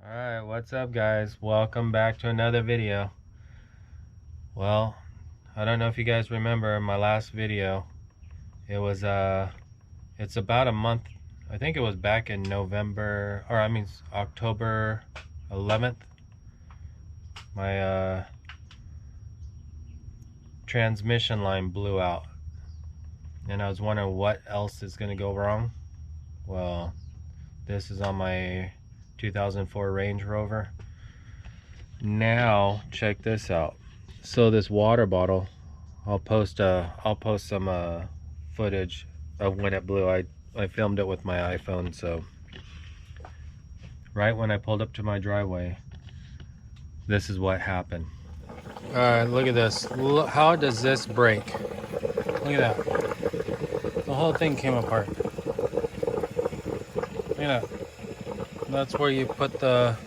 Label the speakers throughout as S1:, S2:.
S1: Alright, what's up guys? Welcome back to another video. Well, I don't know if you guys remember my last video. It was it's about a month. I think it was back in November, or I mean October 11th. My transmission line blew out. And I was wondering what else is going to go wrong. Well, this is on my 2004 Range Rover. Now check this out. So this water bottle, I'll post some footage of when it blew. I filmed it with my iPhone. So right when I pulled up to my driveway, this is what happened. All right, look at this. Look, how does this break? Look at that. The whole thing came apart. Look at that. That's where you put the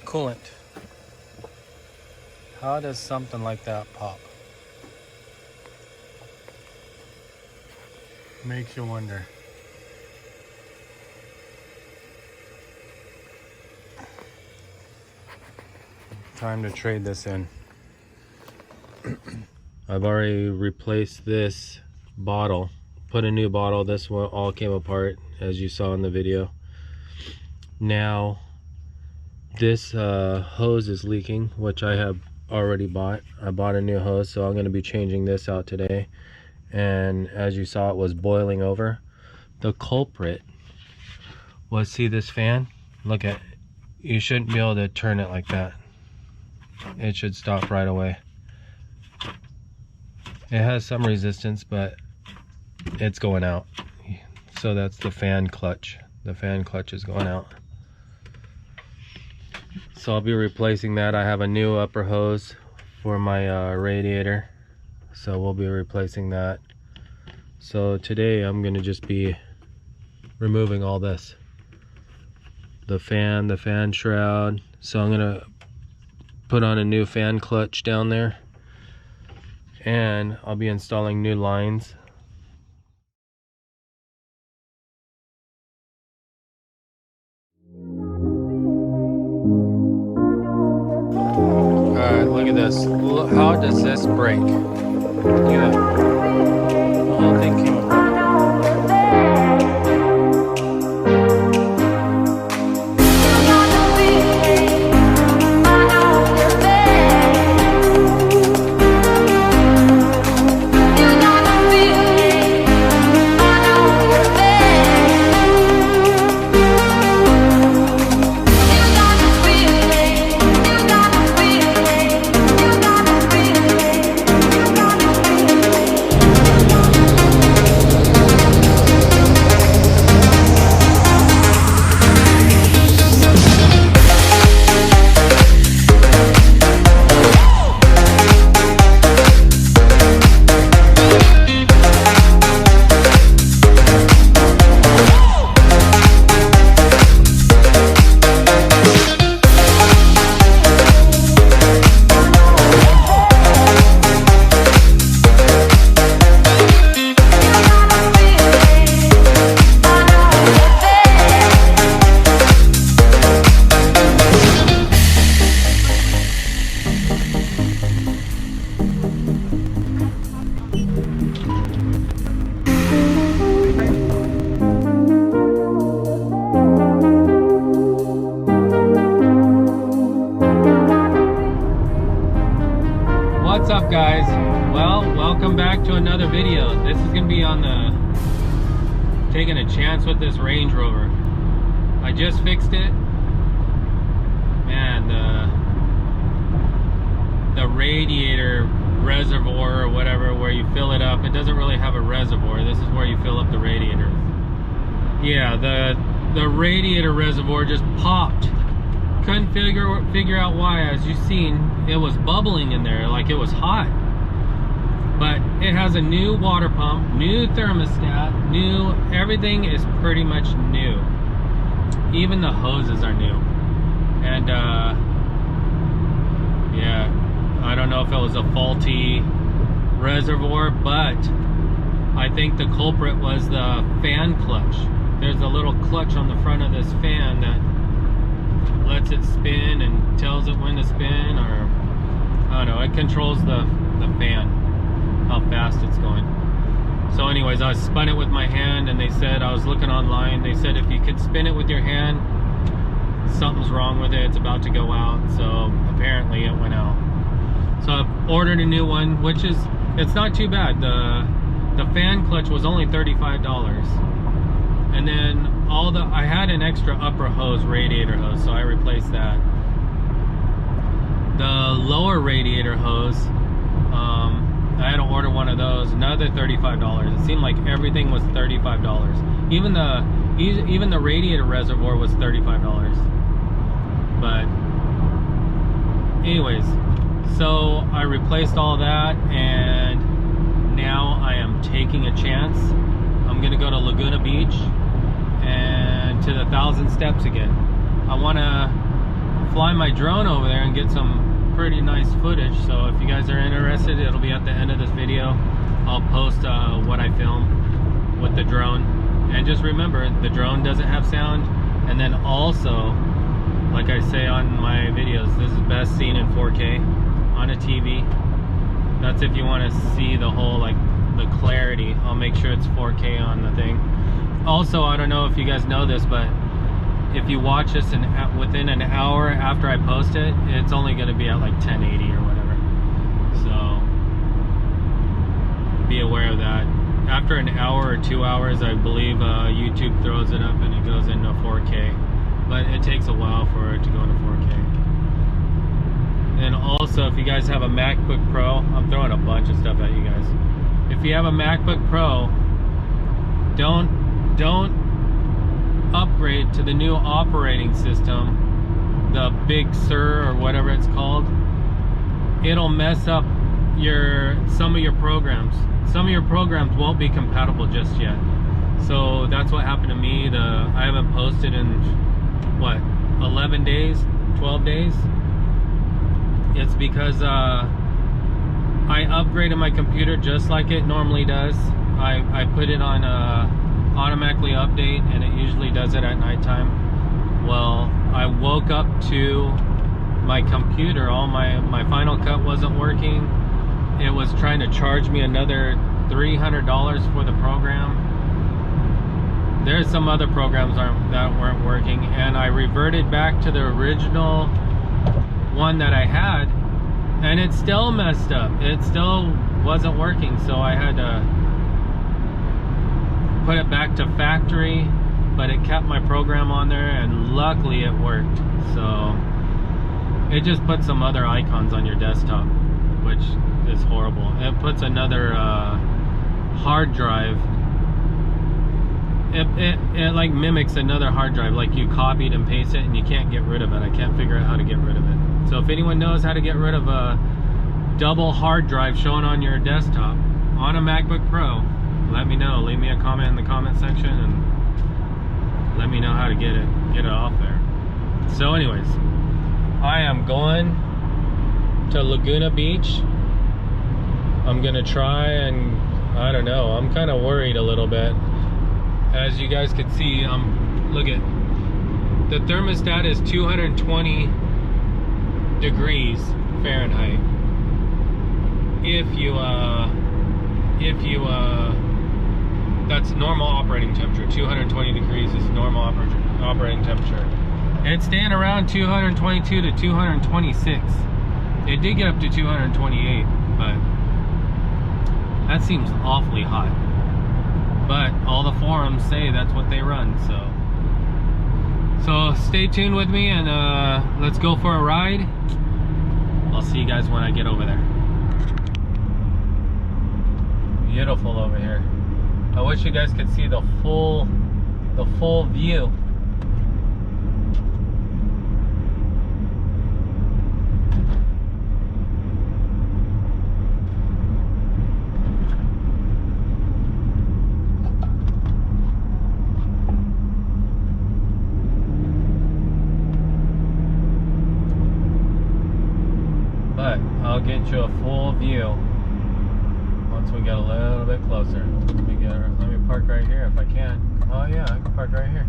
S1: coolant. How does something like that pop? Makes you wonder. Time to trade this in. I've already replaced this bottle, put a new bottle. This one all came apart as you saw in the video. Now this hose is leaking, which I have already bought. I bought a new hose, so I'm going to be changing this out today. And as you saw, it was boiling over. The culprit was, see this fan? Look at, you shouldn't be able to turn it like that. It should stop right away. It has some resistance, but it's going out. So that's the fan clutch. The fan clutch is going out. So I'll be replacing that. I have a new upper hose for my radiator, so we'll be replacing that. So today I'm going to just be removing all this. The fan shroud. So I'm going to put on a new fan clutch down there. And I'll be installing new lines. Alright, look at this. Look, how does this break? Look at that. The whole thing came apart. What's up guys? Well, welcome back to another video. This is gonna be on the taking a chance with this Range Rover. I just fixed it. Man, the radiator reservoir or whatever, where you fill it up, it doesn't really have a reservoir. This is where you fill up the radiator. Yeah, the radiator reservoir just popped. Couldn't figure out why. As you've seen, it was bubbling in there like it was hot. But it has a new water pump, new thermostat, new, everything is pretty much new. Even the hoses are new. And yeah, I don't know if it was a faulty reservoir, but I think the culprit was the fan clutch. There's a little clutch on the front of this fan that lets it spin and tells it when to spin, or I don't know, it controls the fan, how fast it's going. So anyways, I spun it with my hand, and they said, I was looking online, they said if you could spin it with your hand, something's wrong with it, it's about to go out. So apparently it went out. So I've ordered a new one, which is, it's not too bad. The fan clutch was only $35. And then I had an extra upper hose, radiator hose, so I replaced that. The lower radiator hose, I had to order one of those, another $35. It seemed like everything was $35. Even the radiator reservoir was $35. But anyways, so I replaced all that, and now I am taking a chance. I'm gonna go to Laguna Beach and to the 1,000 steps again. I want to fly my drone over there and get some pretty nice footage. So if you guys are interested, it'll be at the end of this video. I'll post what I film with the drone. And just remember, the drone doesn't have sound. And then also, like I say on my videos, this is best seen in 4K on a TV. That's if you want to see the whole, like, the clarity. I'll make sure it's 4K on the thing. Also, I don't know if you guys know this, but if you watch this within an hour after I post it, it's only going to be at like 1080 or whatever. So be aware of that. After an hour or 2 hours, I believe YouTube throws it up and it goes into 4K. But it takes a while for it to go into 4K. And also, if you guys have a MacBook Pro, I'm throwing a bunch of stuff at you guys. If you have a MacBook Pro, don't upgrade to the new operating system, the Big Sur or whatever it's called. It'll mess up some of your programs. Some of your programs won't be compatible just yet. So that's what happened to me. I haven't posted in what, 11 days, 12 days. It's because I upgraded my computer just like it normally does. I put it on automatically update, and it usually does it at nighttime. Well, I woke up to my computer, all my Final Cut wasn't working. It was trying to charge me another $300 for the program. There's some other programs that weren't working, and I reverted back to the original one that I had, and it still messed up. It still wasn't working, so I had to put it back to factory, but it kept my program on there, and luckily it worked. So it just puts some other icons on your desktop, which is horrible. It puts another hard drive. It like mimics another hard drive, like you copied and pasted it and you can't get rid of it. I can't figure out how to get rid of it. So if anyone knows how to get rid of a double hard drive showing on your desktop on a MacBook Pro, let me know. Leave me a comment in the comment section and let me know how to get it off there. So anyways, I am going to Laguna Beach. I'm gonna try, and I don't know, I'm kind of worried a little bit. As you guys can see, look at the thermostat is 220 degrees Fahrenheit. If you that's normal operating temperature. 220 degrees is normal operating temperature. It's staying around 222 to 226. It did get up to 228, but that seems awfully hot. But all the forums say that's what they run, so stay tuned with me, and let's go for a ride. I'll see you guys when I get over there. Beautiful over here. I wish you guys could see the full view. But I'll get you a full view once we get a little bit closer. Let me park right here if I can. Oh yeah, I can park right here.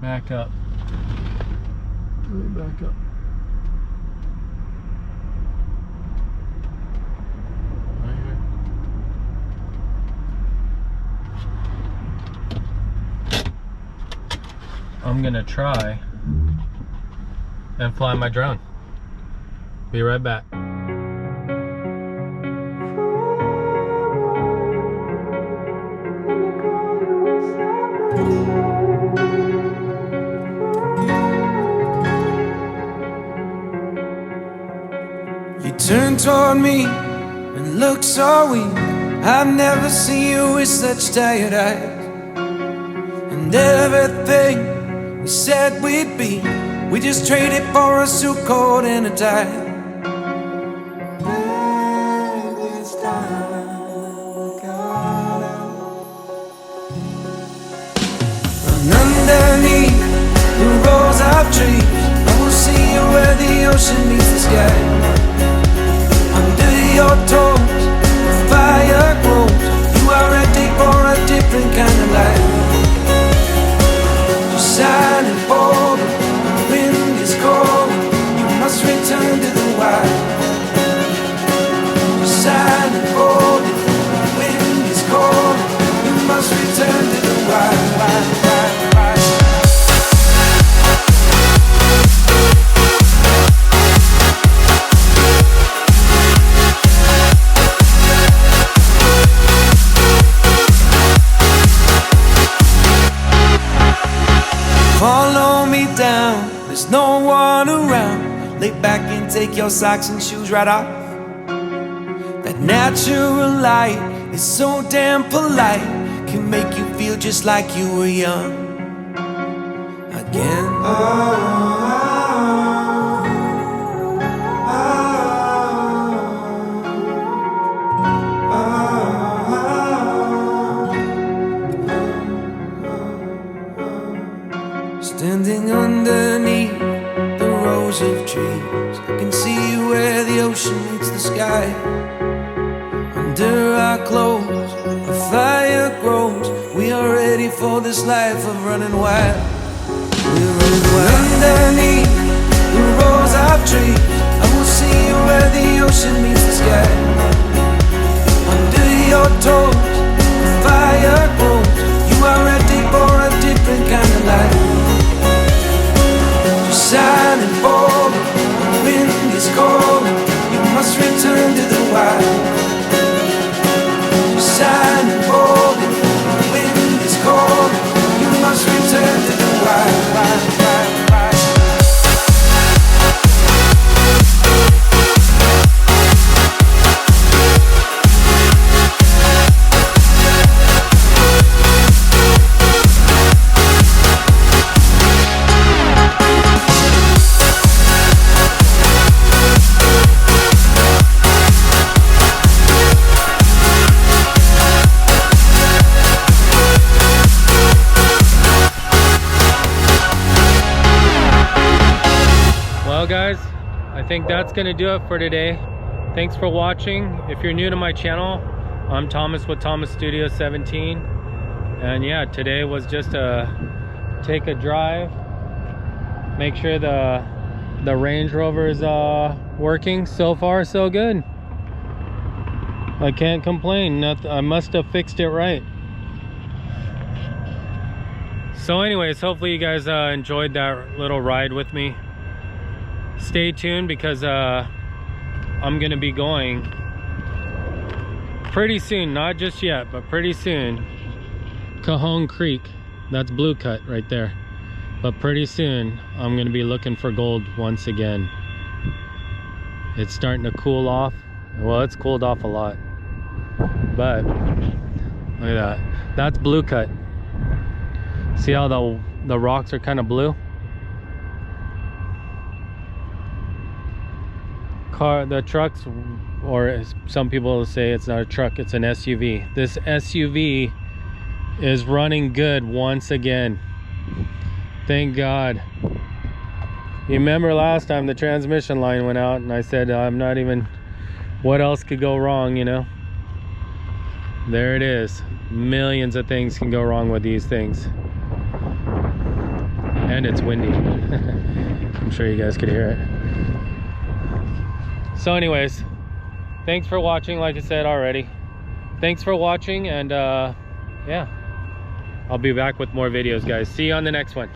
S1: Back up. Let me back up. Right here. I'm gonna try and fly my drone. Be right back.
S2: You turned toward me and looked so weak. I've never seen you with such tired eyes. And everything we said we'd be, we just traded for a suit coat and a tie. This time, God, and underneath the rows of trees, I will see you where the ocean meets the sky. Under your toes, the fire grows. You are ready for a different kind of life. You're shining bold, the wind is cold. You must return to the wild. You're shining bold, the wind is cold. You must return to the wild, wild, wild, wild. Follow me down, there's no one around. Lay back and take your socks and shoes right off. That natural light is so damn polite, can make you feel just like you were young again. Standing underneath the rows of trees, I can see where the ocean meets the sky. Under our clothes, a fire grows. We are ready for this life of running wild. We're running wild. Underneath the rows of trees, I will see you where the ocean meets the sky. Under your toes, the fire grows. You are ready for a different kind of life. Shining bold, the wind is cold. You must return to the wild. Shining bold, the wind is cold. You must return to the wild, wild, wild, wild.
S1: Guys, I think that's gonna do it for today. Thanks for watching. If you're new to my channel, I'm Thomas with Thomas Studio 17, and yeah, today was just take a drive, make sure the Range Rover is working. So far so good. I can't complain. I must have fixed it right. So anyways, hopefully you guys enjoyed that little ride with me. Stay tuned because I'm gonna be going pretty soon, not just yet, but pretty soon. Cajon Creek, that's Blue Cut right there. But pretty soon I'm gonna be looking for gold once again. It's starting to cool off. Well, it's cooled off a lot, but look at that. That's Blue Cut. See how the rocks are kind of blue? The trucks, or some people say it's not a truck, it's an SUV. This SUV is running good once again. Thank God. You remember last time the transmission line went out and I said I'm not even, what else could go wrong, you know? There it is. Millions of things can go wrong with these things. and it's windy. I'm sure you guys could hear it. So anyways, thanks for watching. Like I said already, thanks for watching, and yeah, I'll be back with more videos, guys. See you on the next one.